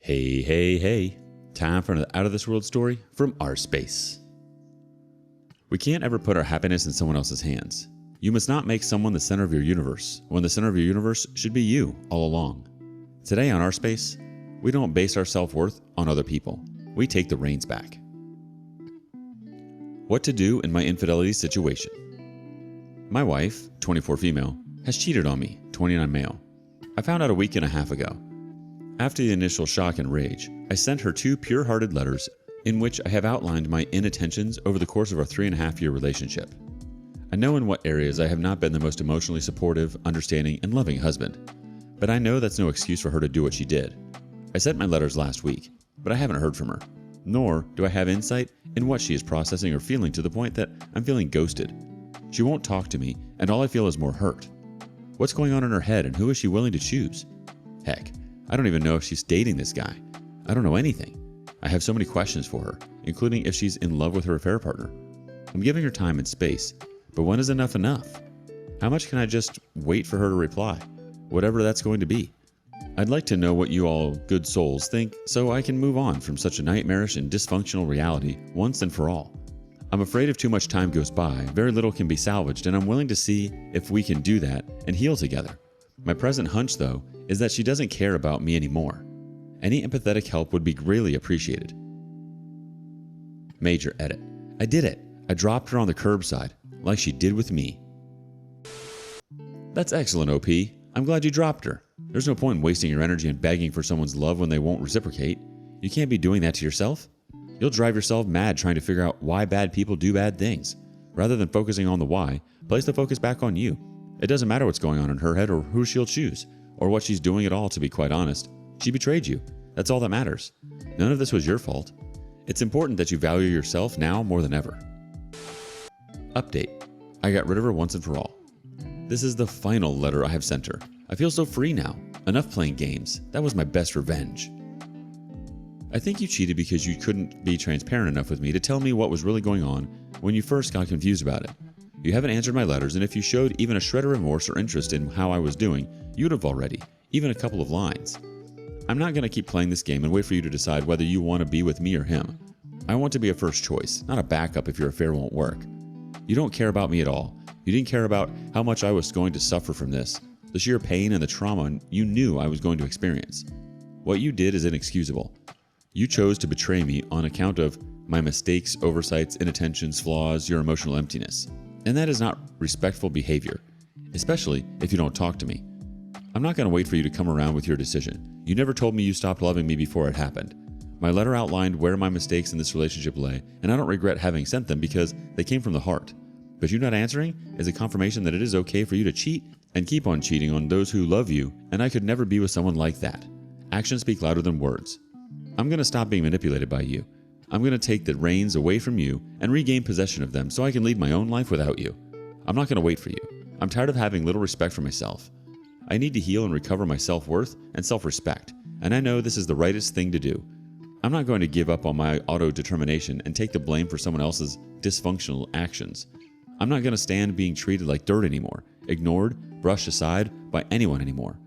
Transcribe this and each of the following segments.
Hey, hey, hey. Time for an out of this world story from rSpace. We can't ever put our happiness in someone else's hands. You must not make someone the center of your universe, when the center of your universe should be you all along. Today on rSpace, we don't base our self-worth on other people. We take the reins back. What to do in my infidelity situation. My wife, 24 female, has cheated on me, 29 male. I found out a week and a half ago. After the initial shock and rage, I sent her 2 pure-hearted letters in which I have outlined my inattentions over the course of our 3.5-year relationship. I know in what areas I have not been the most emotionally supportive, understanding, and loving husband, but I know that's no excuse for her to do what she did. I sent my letters last week, but I haven't heard from her, nor do I have insight in what she is processing or feeling to the point that I'm feeling ghosted. She won't talk to me, and all I feel is more hurt. What's going on in her head, and who is she willing to choose? Heck, I don't even know if she's dating this guy. I don't know anything. I have so many questions for her, including if she's in love with her affair partner. I'm giving her time and space, but when is enough enough? How much can I just wait for her to reply? Whatever that's going to be. I'd like to know what you all good souls think so I can move on from such a nightmarish and dysfunctional reality once and for all. I'm afraid if too much time goes by, very little can be salvaged, and I'm willing to see if we can do that and heal together. My present hunch, though, is that she doesn't care about me anymore. Any empathetic help would be greatly appreciated. Major edit. I did it. I dropped her on the curbside, like she did with me. That's excellent, OP. I'm glad you dropped her. There's no point in wasting your energy and begging for someone's love when they won't reciprocate. You can't be doing that to yourself. You'll drive yourself mad trying to figure out why bad people do bad things. Rather than focusing on the why, place the focus back on you. It doesn't matter what's going on in her head or who she'll choose, or what she's doing at all, to be quite honest. She betrayed you. That's all that matters. None of this was your fault. It's important that you value yourself now more than ever. Update. I got rid of her once and for all. This is the final letter I have sent her. I feel so free now. Enough playing games. That was my best revenge. I think you cheated because you couldn't be transparent enough with me to tell me what was really going on when you first got confused about it. You haven't answered my letters, and if you showed even a shred of remorse or interest in how I was doing, you'd have already, even a couple of lines. I'm not going to keep playing this game and wait for you to decide whether you want to be with me or him. I want to be a first choice, not a backup if your affair won't work. You don't care about me at all. You didn't care about how much I was going to suffer from this, the sheer pain and the trauma you knew I was going to experience. What you did is inexcusable. You chose to betray me on account of my mistakes, oversights, inattentions, flaws, your emotional emptiness. And that is not respectful behavior, especially if you don't talk to me. I'm not going to wait for you to come around with your decision. You never told me you stopped loving me before it happened. My letter outlined where my mistakes in this relationship lay, and I don't regret having sent them because they came from the heart. But you not answering is a confirmation that it is okay for you to cheat and keep on cheating on those who love you, and I could never be with someone like that. Actions speak louder than words. I'm going to stop being manipulated by you. I'm going to take the reins away from you and regain possession of them so I can lead my own life without you. I'm not going to wait for you. I'm tired of having little respect for myself. I need to heal and recover my self-worth and self-respect, and I know this is the rightest thing to do. I'm not going to give up on my auto-determination and take the blame for someone else's dysfunctional actions. I'm not going to stand being treated like dirt anymore, ignored, brushed aside by anyone anymore.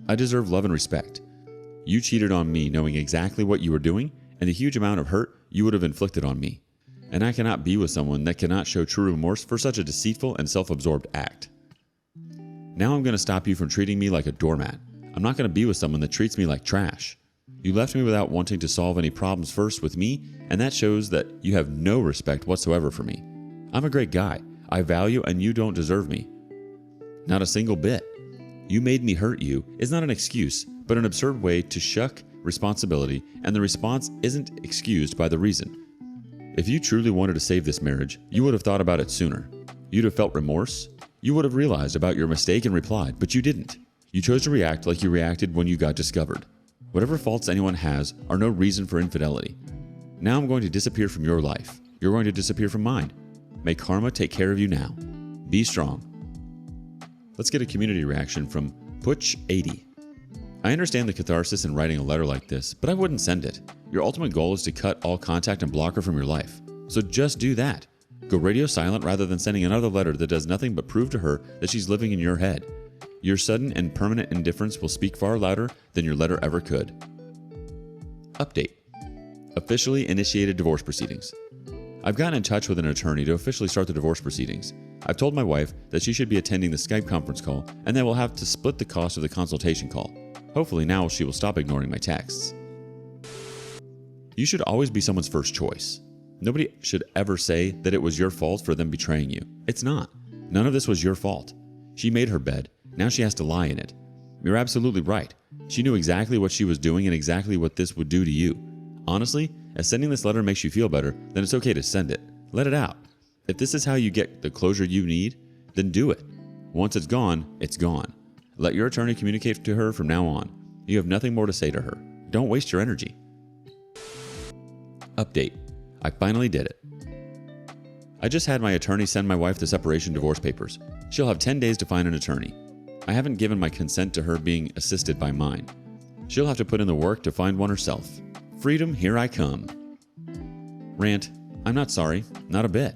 I deserve love and respect. You cheated on me knowing exactly what you were doing and the huge amount of hurt you would have inflicted on me. And I cannot be with someone that cannot show true remorse for such a deceitful and self-absorbed act. Now I'm going to stop you from treating me like a doormat. I'm not going to be with someone that treats me like trash. You left me without wanting to solve any problems first with me, and that shows that you have no respect whatsoever for me. I'm a great guy. I value, and you don't deserve me. Not a single bit. You made me hurt you is not an excuse, but an absurd way to shuck responsibility, and the response isn't excused by the reason. If you truly wanted to save this marriage, you would have thought about it sooner. You'd have felt remorse. You would have realized about your mistake and replied, but you didn't. You chose to react like you reacted when you got discovered. Whatever faults anyone has are no reason for infidelity. Now I'm going to disappear from your life. You're going to disappear from mine. May karma take care of you now. Be strong. Let's get a community reaction from Putch80. I understand the catharsis in writing a letter like this, but I wouldn't send it. Your ultimate goal is to cut all contact and block her from your life. So just do that. Go radio silent rather than sending another letter that does nothing but prove to her that she's living in your head. Your sudden and permanent indifference will speak far louder than your letter ever could. Update. Officially initiated divorce proceedings. I've gotten in touch with an attorney to officially start the divorce proceedings. I've told my wife that she should be attending the Skype conference call and that we'll have to split the cost of the consultation call. Hopefully now she will stop ignoring my texts. You should always be someone's first choice. Nobody should ever say that it was your fault for them betraying you. It's not. None of this was your fault. She made her bed. Now she has to lie in it. You're absolutely right. She knew exactly what she was doing and exactly what this would do to you. Honestly, as sending this letter makes you feel better, then it's okay to send it. Let it out. If this is how you get the closure you need, then do it. Once it's gone, it's gone. Let your attorney communicate to her from now on. You have nothing more to say to her. Don't waste your energy. Update. I finally did it. I just had my attorney send my wife the separation divorce papers. She'll have 10 days to find an attorney. I haven't given my consent to her being assisted by mine. She'll have to put in the work to find one herself. Freedom, here I come. Rant. I'm not sorry. Not a bit.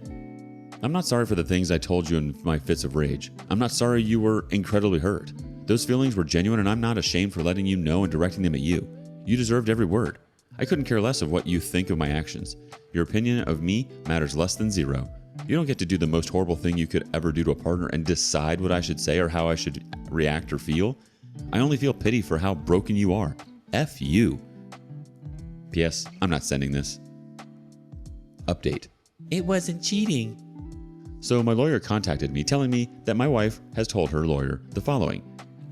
I'm not sorry for the things I told you in my fits of rage. I'm not sorry you were incredibly hurt. Those feelings were genuine and I'm not ashamed for letting you know and directing them at you. You deserved every word. I couldn't care less of what you think of my actions. Your opinion of me matters less than zero. You don't get to do the most horrible thing you could ever do to a partner and decide what I should say or how I should react or feel. I only feel pity for how broken you are. F you. P.S. I'm not sending this. Update. It wasn't cheating. So my lawyer contacted me telling me that my wife has told her lawyer the following.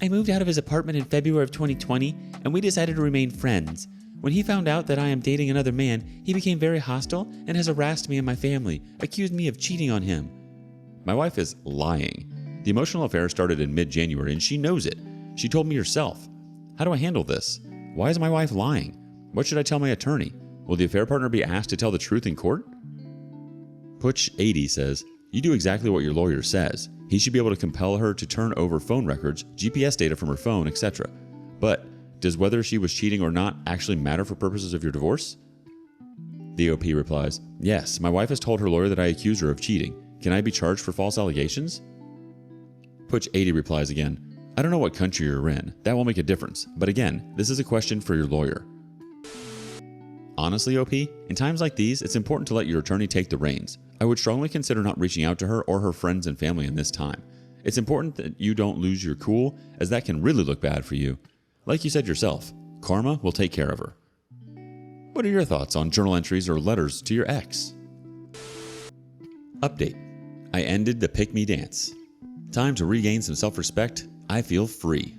I moved out of his apartment in February of 2020 and we decided to remain friends. When he found out that I am dating another man, he became very hostile and has harassed me and my family, accused me of cheating on him. My wife is lying. The emotional affair started in mid-January and she knows it. She told me herself. How do I handle this? Why is my wife lying? What should I tell my attorney? Will the affair partner be asked to tell the truth in court? Putch80 says, you do exactly what your lawyer says. He should be able to compel her to turn over phone records, GPS data from her phone, etc. But does whether she was cheating or not actually matter for purposes of your divorce? The OP replies, yes, my wife has told her lawyer that I accused her of cheating. Can I be charged for false allegations? Putch80 replies again, I don't know what country you're in. That will make a difference. But again, this is a question for your lawyer. Honestly, OP, in times like these, it's important to let your attorney take the reins. I would strongly consider not reaching out to her or her friends and family in this time. It's important that you don't lose your cool, as that can really look bad for you. Like you said yourself, karma will take care of her. What are your thoughts on journal entries or letters to your ex? Update. I ended the pick me dance. Time to regain some self-respect. I feel free.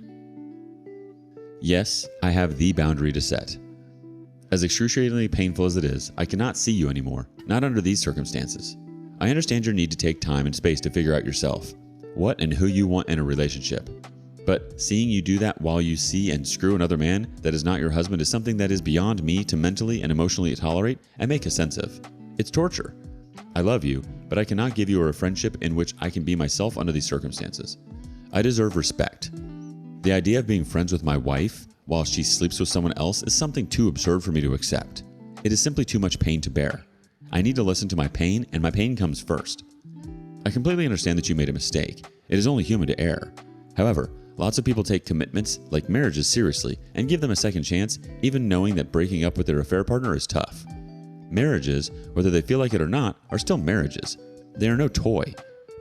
Yes, I have the boundary to set. As excruciatingly painful as it is, I cannot see you anymore, not under these circumstances. I understand your need to take time and space to figure out yourself, what and who you want in a relationship. But seeing you do that while you see and screw another man that is not your husband is something that is beyond me to mentally and emotionally tolerate and make a sense of. It's torture. I love you, but I cannot give you a friendship in which I can be myself under these circumstances. I deserve respect. The idea of being friends with my wife while she sleeps with someone else is something too absurd for me to accept. It is simply too much pain to bear. I need to listen to my pain, and my pain comes first. I completely understand that you made a mistake. It is only human to err. However, lots of people take commitments like marriages seriously and give them a second chance, even knowing that breaking up with their affair partner is tough. Marriages, whether they feel like it or not, are still marriages. They are no toy.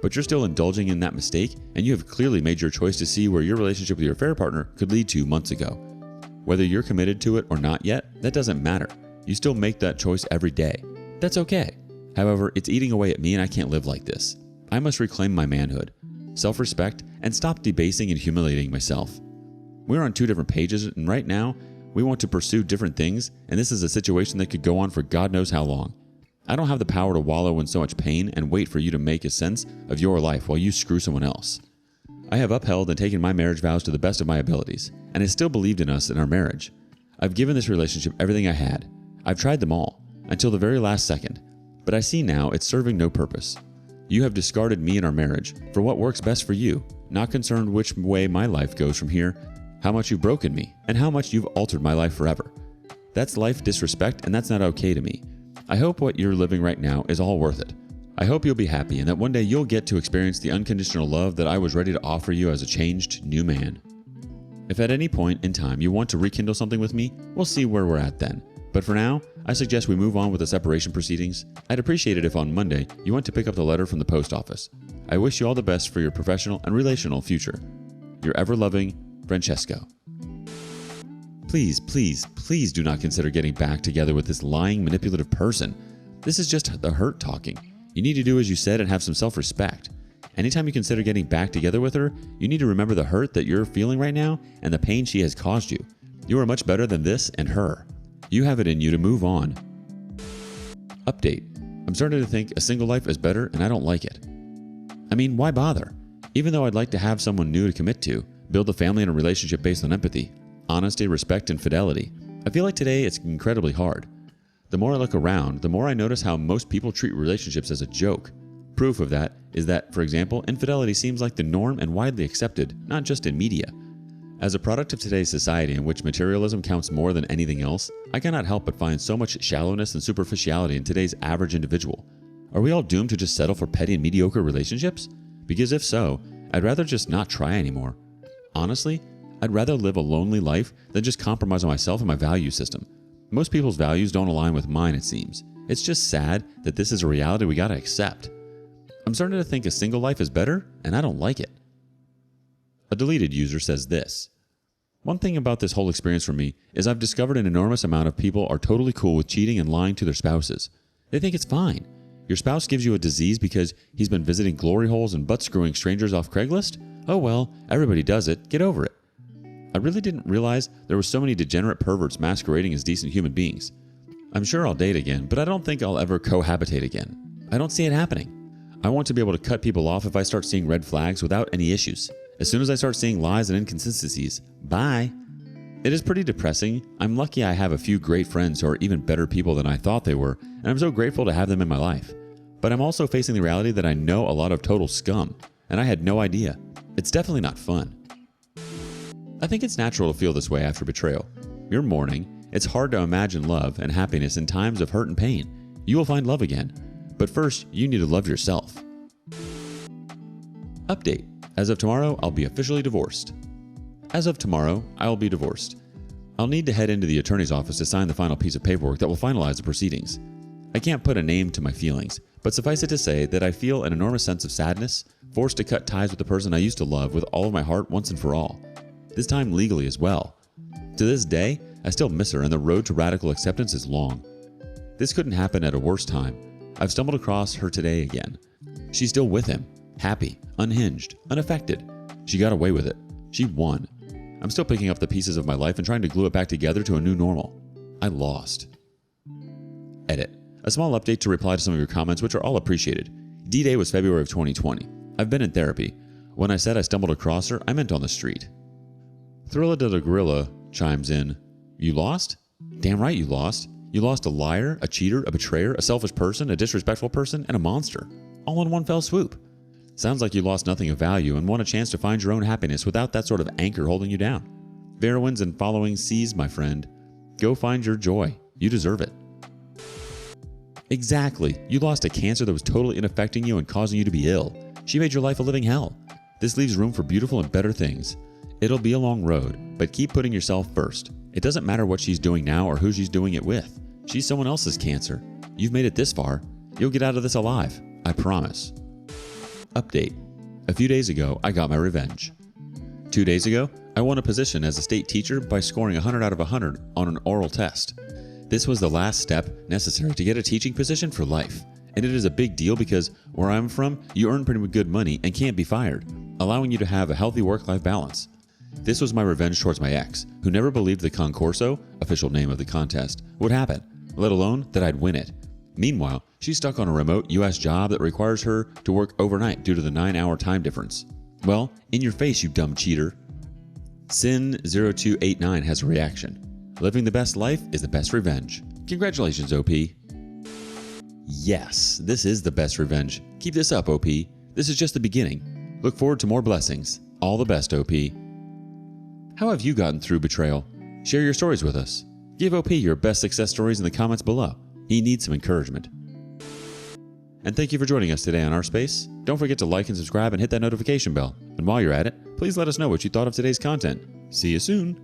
But you're still indulging in that mistake, and you have clearly made your choice to see where your relationship with your affair partner could lead to months ago. Whether you're committed to it or not yet, that doesn't matter. You still make that choice every day. That's okay. However, it's eating away at me and I can't live like this. I must reclaim my manhood, self-respect, and stop debasing and humiliating myself. We're on two different pages, and right now, we want to pursue different things, and this is a situation that could go on for God knows how long. I don't have the power to wallow in so much pain and wait for you to make a sense of your life while you screw someone else. I have upheld and taken my marriage vows to the best of my abilities, and I still believed in us and our marriage. I've given this relationship everything I had. I've tried them all, until the very last second, but I see now it's serving no purpose. You have discarded me and our marriage for what works best for you, not concerned which way my life goes from here, how much you've broken me, and how much you've altered my life forever. That's life disrespect, and that's not okay to me. I hope what you're living right now is all worth it. I hope you'll be happy and that one day you'll get to experience the unconditional love that I was ready to offer you as a changed new man. If at any point in time you want to rekindle something with me, we'll see where we're at then. But for now, I suggest we move on with the separation proceedings. I'd appreciate it if on Monday you went to pick up the letter from the post office. I wish you all the best for your professional and relational future. Your ever-loving Francesco. Please, please, please do not consider getting back together with this lying, manipulative person. This is just the hurt talking. You need to do as you said and have some self-respect. Anytime you consider getting back together with her, you need to remember the hurt that you're feeling right now and the pain she has caused you. You are much better than this and her. You have it in you to move on. Update. I'm starting to think a single life is better and I don't like it. I mean, why bother? Even though I'd like to have someone new to commit to, build a family and a relationship based on empathy, honesty, respect, and fidelity, I feel like today it's incredibly hard. The more I look around, the more I notice how most people treat relationships as a joke. Proof of that is that, for example, infidelity seems like the norm and widely accepted, not just in media. As a product of today's society in which materialism counts more than anything else, I cannot help but find so much shallowness and superficiality in today's average individual. Are we all doomed to just settle for petty and mediocre relationships? Because if so, I'd rather just not try anymore. Honestly, I'd rather live a lonely life than just compromise on myself and my value system. Most people's values don't align with mine, it seems. It's just sad that this is a reality we gotta accept. I'm starting to think a single life is better, and I don't like it. A deleted user says this. One thing about this whole experience for me is I've discovered an enormous amount of people are totally cool with cheating and lying to their spouses. They think it's fine. Your spouse gives you a disease because he's been visiting glory holes and butt screwing strangers off Craigslist? Oh well, everybody does it. Get over it. I really didn't realize there were so many degenerate perverts masquerading as decent human beings. I'm sure I'll date again, but I don't think I'll ever cohabitate again. I don't see it happening. I want to be able to cut people off if I start seeing red flags without any issues. As soon as I start seeing lies and inconsistencies, bye. It is pretty depressing. I'm lucky I have a few great friends who are even better people than I thought they were, and I'm so grateful to have them in my life. But I'm also facing the reality that I know a lot of total scum, and I had no idea. It's definitely not fun. I think it's natural to feel this way after betrayal. You're mourning. It's hard to imagine love and happiness in times of hurt and pain. You will find love again. But first, you need to love yourself. Update. As of tomorrow, I'll be officially divorced. As of tomorrow, I'll be divorced. I'll need to head into the attorney's office to sign the final piece of paperwork that will finalize the proceedings. I can't put a name to my feelings, but suffice it to say that I feel an enormous sense of sadness, forced to cut ties with the person I used to love with all of my heart once and for all. This time legally as well. To this day, I still miss her and the road to radical acceptance is long. This couldn't happen at a worse time. I've stumbled across her today again. She's still with him, happy, unhinged, unaffected. She got away with it. She won. I'm still picking up the pieces of my life and trying to glue it back together to a new normal. I lost. Edit. A small update to reply to some of your comments, which are all appreciated. D-Day was February of 2020. I've been in therapy. When I said I stumbled across her, I meant on the street. Thrilla de la Gorilla chimes in, You lost? Damn right you lost. You lost a liar, a cheater, a betrayer, a selfish person, a disrespectful person, and a monster. All in one fell swoop. Sounds like you lost nothing of value and won a chance to find your own happiness without that sort of anchor holding you down. Verowins and following seas, my friend. Go find your joy. You deserve it. Exactly. You lost a cancer that was totally unaffecting you and causing you to be ill. She made your life a living hell. This leaves room for beautiful and better things. It'll be a long road, but keep putting yourself first. It doesn't matter what she's doing now or who she's doing it with. She's someone else's cancer. You've made it this far. You'll get out of this alive. I promise. Update. A few days ago, I got my revenge. 2 days ago, I won a position as a state teacher by scoring 100 out of 100 on an oral test. This was the last step necessary to get a teaching position for life. And it is a big deal because where I'm from, you earn pretty good money and can't be fired, allowing you to have a healthy work-life balance. This was my revenge towards my ex, who never believed the concorso, official name of the contest, would happen, let alone that I'd win it. Meanwhile, she's stuck on a remote US job that requires her to work overnight due to the 9-hour time difference. Well, in your face, you dumb cheater. Sin0289 has a reaction. Living the best life is the best revenge. Congratulations, OP. Yes, this is the best revenge. Keep this up, OP. This is just the beginning. Look forward to more blessings. All the best, OP. How have you gotten through betrayal? Share your stories with us. Give OP your best success stories in the comments below. He needs some encouragement. And thank you for joining us today on rSpace. Don't forget to like and subscribe and hit that notification bell. And while you're at it, please let us know what you thought of today's content. See you soon.